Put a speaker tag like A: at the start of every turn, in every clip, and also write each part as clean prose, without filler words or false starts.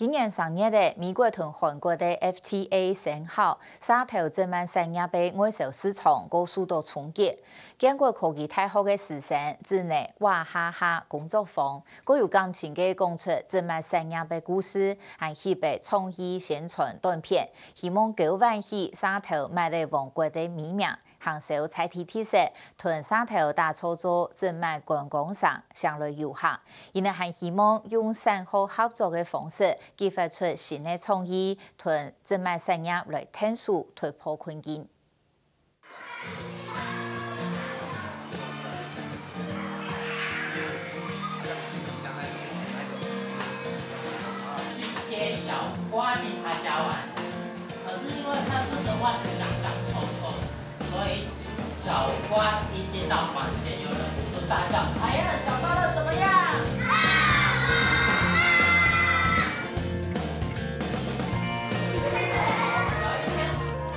A: 今年3月的美国同韩国的 FTA 生效，沙头正曼产业被外销市场高速度冲击。建国科技大学的师生智内娃哈哈工作坊，各有钢琴嘅讲出正曼产业的故事，还预备创意宣传短片，希望9万起沙头买来王国的美名。行销采体特色，同沙头大操作正曼观光上上来游客，因为还希望用三好合作的方式，激发出新的创意，同正曼产业来探索突破困境。
B: 接小瓜给他家玩，可是因为他这个袜子脏脏臭臭的，所以小瓜一进到房间，有人不住大叫：“哎呀，小瓜乐怎么样？”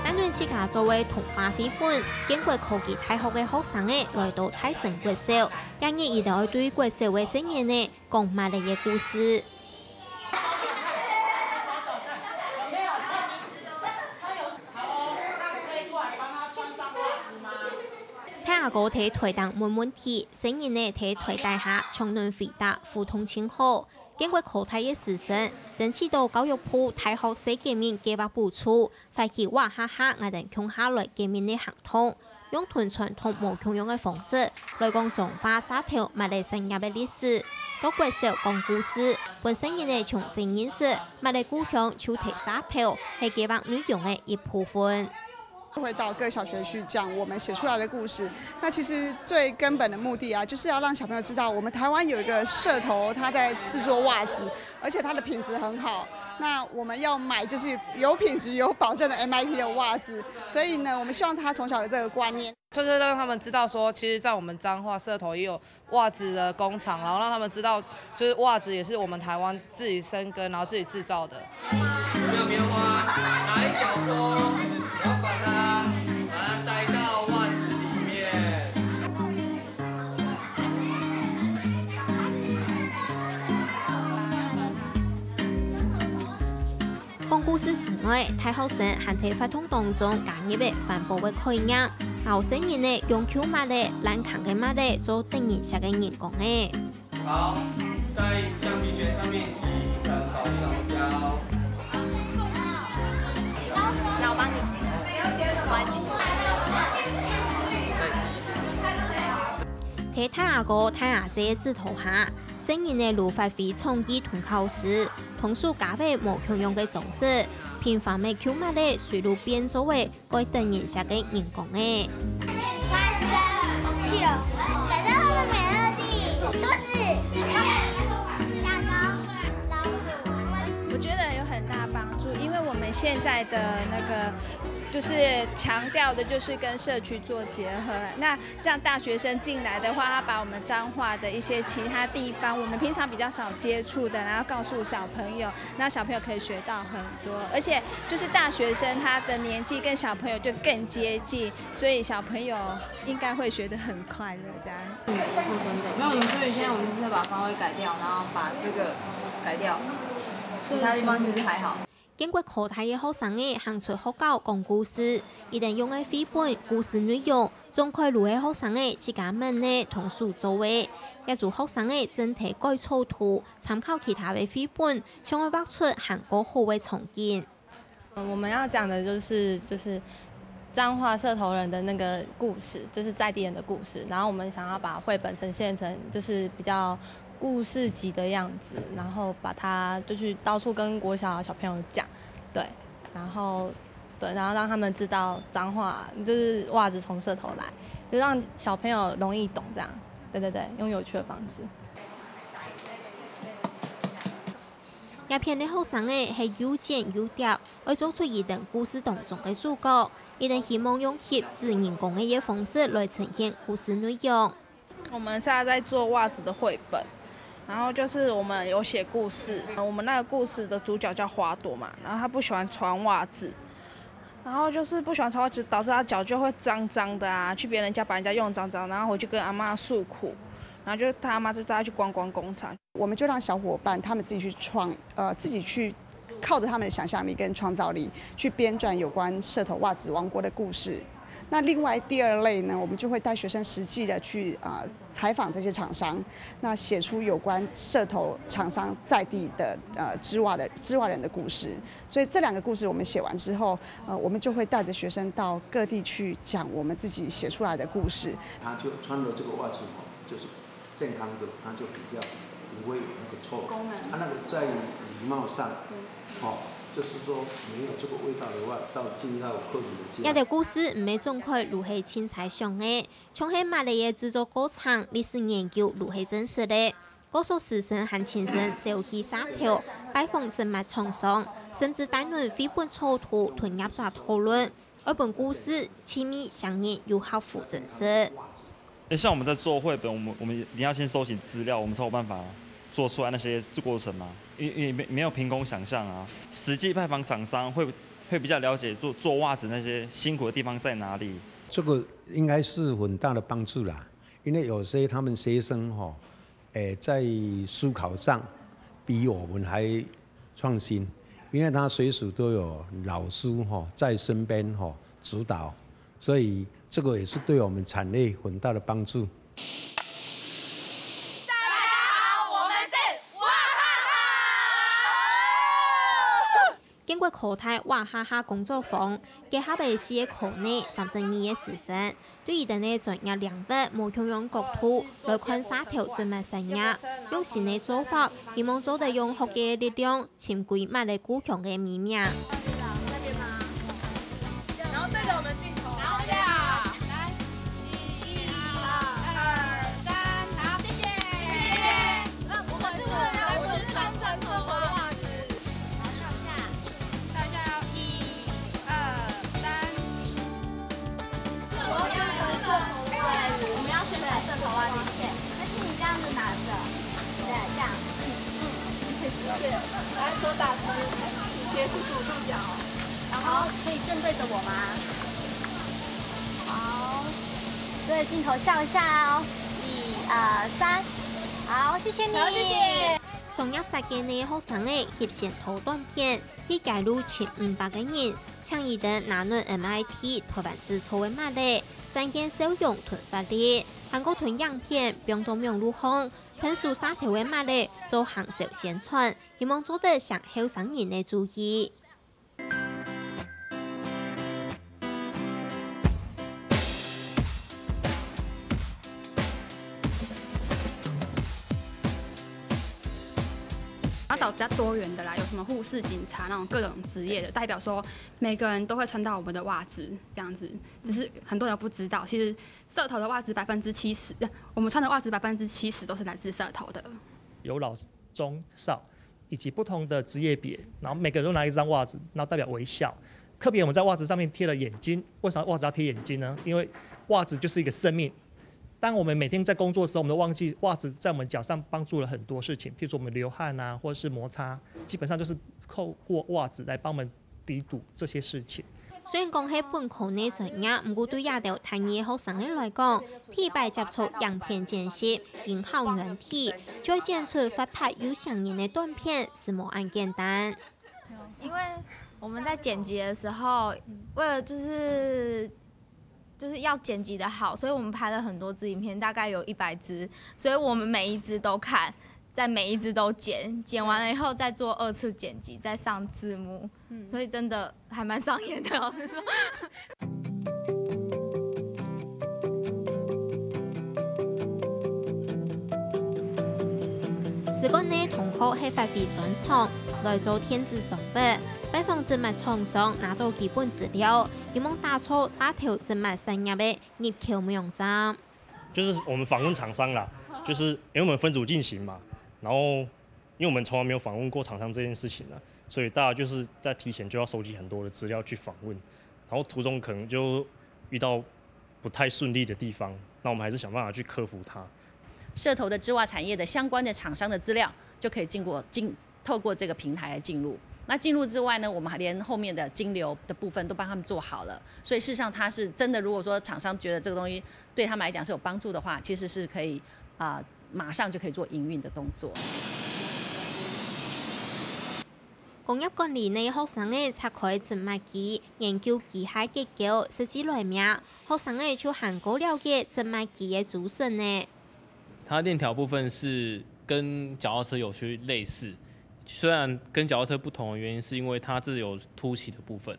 C: 单元之下作为童话绘本，建国科技大学的学生来到泰城国小，今日一道对国小的青年讲马来的故事。太下哥提台灯问问题，青年提台底下抢轮回答，互通情好。建国科大的师生，争取到教育部大學世界面計劃補助，發起娃哈哈我哋共下來見面的行動，用傳統無共用的方式來講中華沙頭馬來產業的歷史，到國小講故事，本身人哋重新認識馬來故鄉就提沙頭係計劃內容的一部分。
D: 会到各小学去讲我们写出来的故事。那其实最根本的目的啊，就是要让小朋友知道，我们台湾有一个社头，他在制作袜子，而且它的品质很好。那我们要买就是有品质、有保证的 MIT 的袜子。所以呢，我们希望他从小有这个观念，
E: 就是让他们知道说，其实，在我们彰化社头也有袜子的工厂，然后让他们知道，就是袜子也是我们台湾自己生根，然后自己制造的。有没有棉花？拿一小撮。然后把它塞到袜子里面。
C: 講故事之外，太學生還喺發通當中加入嘅環保嘅概念，後生人呢用口馬咧、藍扛嘅馬咧做定型式嘅人工嘅。
E: 好，在橡皮圈上面擠一層保麗龍膠。
C: 那我幫你。喺太下哥、太下姐指導下，青年嘅路發揮創意同考試，同時加入無共用嘅裝飾，平凡嘅購物咧隨路變做為改等形式嘅人工嘅。
F: 感到它的美樂地，桌子、蛋糕、老虎。
G: 我覺得有很大幫助，因為我們現在的那個。就是強調的，就是跟社區做結合。那這樣大學生進來的話，他把我們彰化的一些其他地方，我們平常比較少接觸的，然後告訴小朋友，那小朋友可以學到很多。而且就是大學生他的年紀跟小朋友就更接近，所以小朋友應該會學得很快樂。這樣。
H: 沒有，所以現在我們就是把方位改掉，然後把這個改掉，其他地方其實還好。
C: 建國科大嘅學生行出學校講故事，一定用嘅繪本故事內容，中開路嘅學生自家們同時做嘅，一組學生整體改草圖，參考其他嘅繪本，想要畫出韓國好嘅場景。
I: 我們要講的就是彰化社頭人的那個故事，就是在地人的故事，然後我們想要把繪本呈現成就是比較故事集的樣子，然後把它就是到處跟國小的小朋友講，對，然後讓他們知道彰化就是襪子從社頭來，就讓小朋友容易懂這樣，對，用有趣的方式。
C: 一片的學生係又剪又疊，要做出一定故事當中嘅主角，一定希望用貼紙人工嘅方式來呈現故事內容。
J: 我們現在在做襪子的繪本。然後就是我們有寫故事，我們那個故事的主角叫花朵嘛，然後他不喜歡穿襪子，然後就是不喜歡穿襪子，導致他腳就會髒髒的啊，去別人家把人家用髒髒，然後回去跟阿嬷訴苦，然后就他妈就带他去观光工厂。
D: 我们就让小伙伴他们自己去自己去靠着他们的想象力跟创造力去编撰有关社头袜子王国的故事。那另外第二类呢，我们就会带学生实际的去采访这些厂商，那写出有关社头厂商在地的织袜人的故事。所以这2个故事我们写完之后，我们就会带着学生到各地去讲我们自己写出来的故事。
K: 他就穿了这个袜子就是健康的，他就比较不会有那个臭功能。他那个在礼貌上，就是说没有这个味道的话，进入到客人的家。
C: 一条故事唔係总概如係青菜上嘅，像係馬里嘅製作過程、歷史研究如係真實嘅。高數師生和前生走去沙頭拜訪織物廠商，甚至帶論繪本草圖同業者討論。而本故事親密相連又合乎真實。
L: 像我們在做繪本，我們一定要先收集資料，我們才有辦法做出來那些過程嘛，因為沒有憑空想象啊。實際拜訪廠商會比較了解做襪子那些辛苦的地方在哪裡。
K: 這個應該是很大的幫助啦，因為有些他們學生在思考上比我們還創新，因為他隨時都有老師在身邊指導，所以這個也是對我們產業很大的幫助。
C: 經過課題娃哈哈工作坊，結合嘅是課內32嘅師生，對伊哋嘅專業領域無同樣角度來看沙條織物產業，用新嘅做法，希望做得用學嘅力量，潛歸馬來故鄉嘅美名。
H: 然後對着我們鏡頭，然後這樣，來，1、2、3，好，謝謝。我們是為了來宣傳社頭的襪子。大家要1、2、3。我們要宣傳社頭襪子，但是你這樣子拿着，對，這樣，謝謝。來，手打直，請斜45度角。然後可以正對着我嗎？好，對鏡頭笑一下哦。1、2、3，好，謝謝你。好，謝謝。
C: 從入實嘅呢學生嘅翕線圖短片，去介入1500個人，倡議的拿論 MIT 台灣製造嘅馬來，展現小用團法律，韓國團樣片並到名路巷，噴數沙條嘅馬來做行銷宣傳，希望做得上後生人嘅注意。
M: 要找比较多元的啦，有什么护士、警察那种各种职业的，代表说每个人都会穿到我们的袜子这样子，只是很多人不知道，其实社头的袜子70%，我们穿的袜子70%都是来自社头的。
N: 有老中少以及不同的职业别，然后每个人都拿一张袜子，然后代表微笑。特别我们在袜子上面贴了眼睛，为什么袜子要贴眼睛呢？因为袜子就是一个生命。当我们每天在工作的时候，我们都忘記袜子在我們腳上幫助了很多事情，譬如說我們流汗啊，或者是摩擦，基本上就是透過袜子來幫我們抵堵這些事情。
C: 雖然講係本科內專業，唔過對亞條談業學生嘅來講，體白接觸樣片剪輯、影好軟體，再剪出發拍有響應嘅短片，是冇咁簡單。
O: 因為我們在剪輯的時候，為了就是要剪輯的好，所以我們拍了很多支影片，大概有100支，所以我們每一支都看，在每一支都剪，剪完了以後再做2次剪輯，再上字幕，所以真的還蠻傷眼的，老實說。
C: 自個呢同學係發揮專長，來做電子商品。拜訪織物廠商拿到基本資料，希望打造沙條織物產業的入口網站。
P: 就是我們訪問廠商啦，就是因為我們分組進行嘛，然後因為我們從來沒有訪問過廠商這件事情啦，所以大家就是在提前就要收集很多的資料去訪問，然後途中可能就遇到不太順利的地方，那我們還是想辦法去克服它。
Q: 社頭的織襪產業的相關的廠商的資料就可以透過這個平台來進入。那进入之外呢，我们还连后面的金流的部分都帮他们做好了。所以事实上，它是真的，如果说厂商觉得这个东西对他们来讲是有帮助的话，其实是可以马上就可以做营运的动作。
C: 工业管理呢，學生嘅拆開植物機研究機械結構，設計類名，學生嘅就很高了解植物機嘅組成呢。
R: 它鏈條部分是跟腳踏車有些類似，雖然跟腳踏車不同的原因，是因為它是有凸起的部分。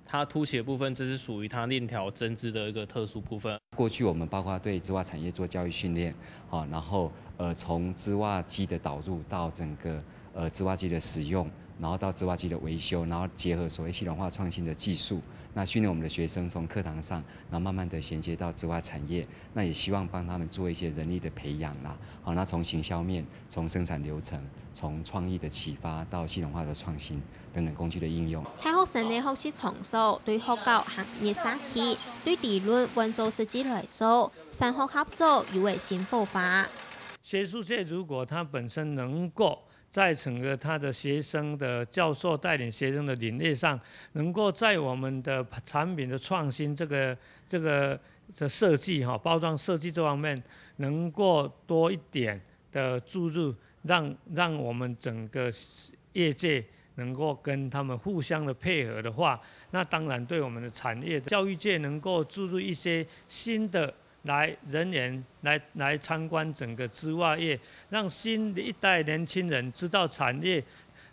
R: 它凸起的部分，這是屬於它鏈條針織的一個特殊部分。
S: 過去我們包括對織襪產業做教育訓練，然後從織襪機的導入到整個織襪機的使用。然後到織襪機的維修，然後結合所謂系統化創新的技術，那訓練我們的學生從課堂上，然後慢慢的銜接到織襪產業，那也希望幫他們做一些人力的培養啦。好，那從行銷面、從生產流程、從創意的啟發到系統化的創新等等工具的應用。
C: 大學生嘅學習場所對學校行業生氣，對理論運作實際來說，三學合作有為新方法。
T: 學術界如果它本身能夠在整個他的學生的教授帶領學生的領域上，能夠在我們的產品的創新這個設計包裝設計這方面，能夠多一點的注入，讓我們整個業界能夠跟他們互相的配合的話，那當然對我們的產業教育界能夠注入一些新的人員來參觀整個織襪業，讓新的一代年輕人知道產業，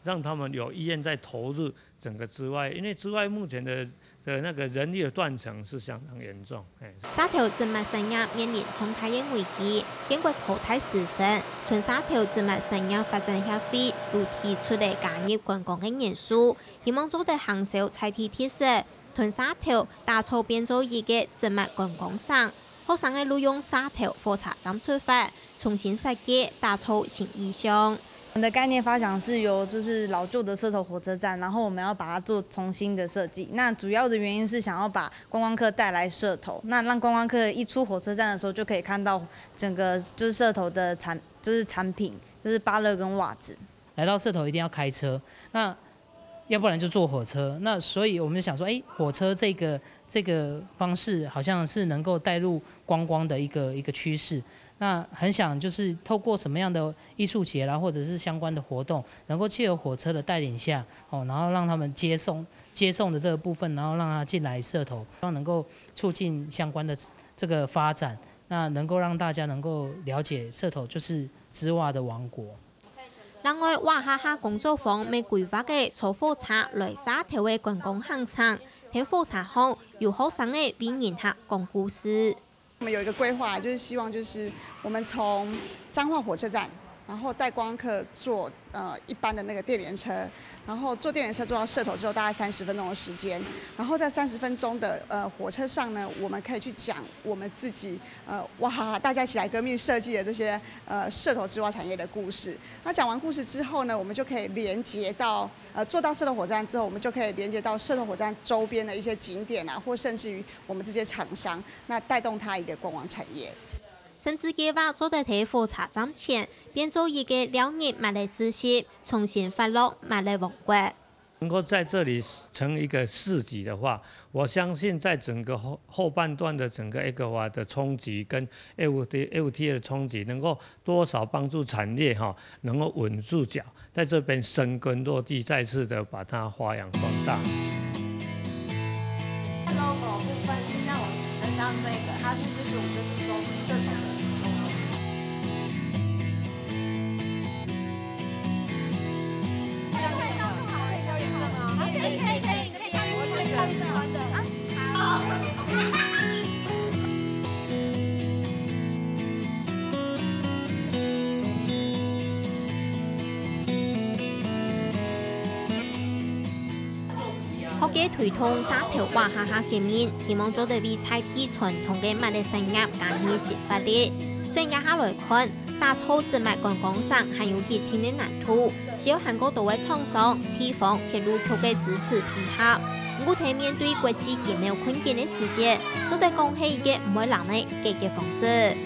T: 讓他們有意願再投入整個織襪業，因為織襪目前的那個人力的斷層是相當嚴重。
C: 沙條植物產業面臨重大嘅危機，經過國泰時程，屯沙條植物產業發展協會又提出嚟加入觀光嘅元素，希望做到行銷採體特色，屯沙條打造變做一個植物觀光省。學生嘅利用沙條火車站出發，重新設計打造新意象。
U: 我們的概念發想是由就是老舊的社頭火車站，然後我們要把它做重新的設計。那主要的原因是想要把觀光客帶來社頭，那讓觀光客一出火車站的時候就可以看到整個就是社頭的產品，就是芭樂跟襪子。
V: 來到社頭一定要開車，那要不然就坐火車。那所以我們就想說，火車這個方式好像是能夠帶入觀光的一個趨勢。那很想就是透過什麼樣的藝術節啦，或者是相關的活動，能夠借由火車的帶領下，然後讓他們接送的這個部分，然後讓他進來社頭，希望能夠促進相關的這個發展，那能夠讓大家能夠了解社頭就是織襪的王國。
C: 另外，娃哈哈工作坊未規劃嘅坐火車來沙條嘅觀光行程，喺火車後有學生嘅表演下講故事。
D: 我們有一個規劃，就是希望就是我們從彰化火車站，然後帶觀光客坐一般的那個電聯車，然後坐電聯車坐到社頭之後，大概30分鐘的時間，然後在30分鐘的火車上呢，我們可以去講我們自己哇哈哈大家一起來革命設計的這些社頭織襪產業的故事。那講完故事之後呢，我們就可以連接到坐到社頭火車站之後，我們就可以連接到社頭火車站周邊的一些景點啊，或甚至於我們這些廠商，那帶動它一個觀光產業。
C: 甚至計劃做在喺火車站前變做一個了解馬來事業，重新發落馬來王國。
T: 能夠在這裡成一個市集的話，我相信在整個後半段的整個 ECFA 的衝擊跟 FTA 的衝擊，能夠多少幫助產業能夠穩住腳，在這邊生根落地，再次的把它發揚光大。
H: logo 部分，像我们刚剛那個，它就是我們就是說社頭的。
C: 學界推動沙條娃哈哈嘅面，希望做到為採體傳統嘅馬來產業加以新發力。雖然也下來看，打造織物觀光省還有一定嘅難度，需要韓國多位廠商、地方及陸橋嘅支持配合。我哋面對國際極沒有困境嘅世界，做到講係一個唔會難嘅解決方式。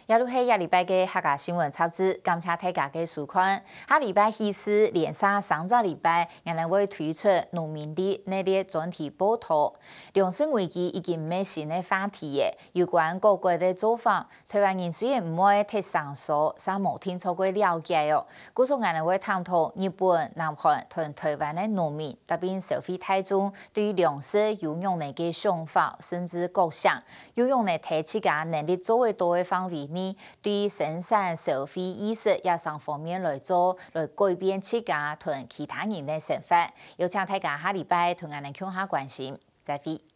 A: 也如下礼拜嘅客家新闻插枝，感谢大家嘅收看。下礼拜起是连续3个礼拜，我哋会推出农民历系列专题报道。粮食危机已经唔系新嘅话题嘅，有关各国嘅做法，台湾人虽然唔会睇上所，但冇听错过了解哦。故所我哋会探讨日本、南韩同台湾嘅农民，特别消费大众对粮食有用嘅嘅想法，甚至构想，有用嚟提自家能力做嘅多嘅范围呢，对生产消费意识也上方面来做，来改变自家同其他人嘅想法。有请大家下礼拜同我哋共下关心，再会。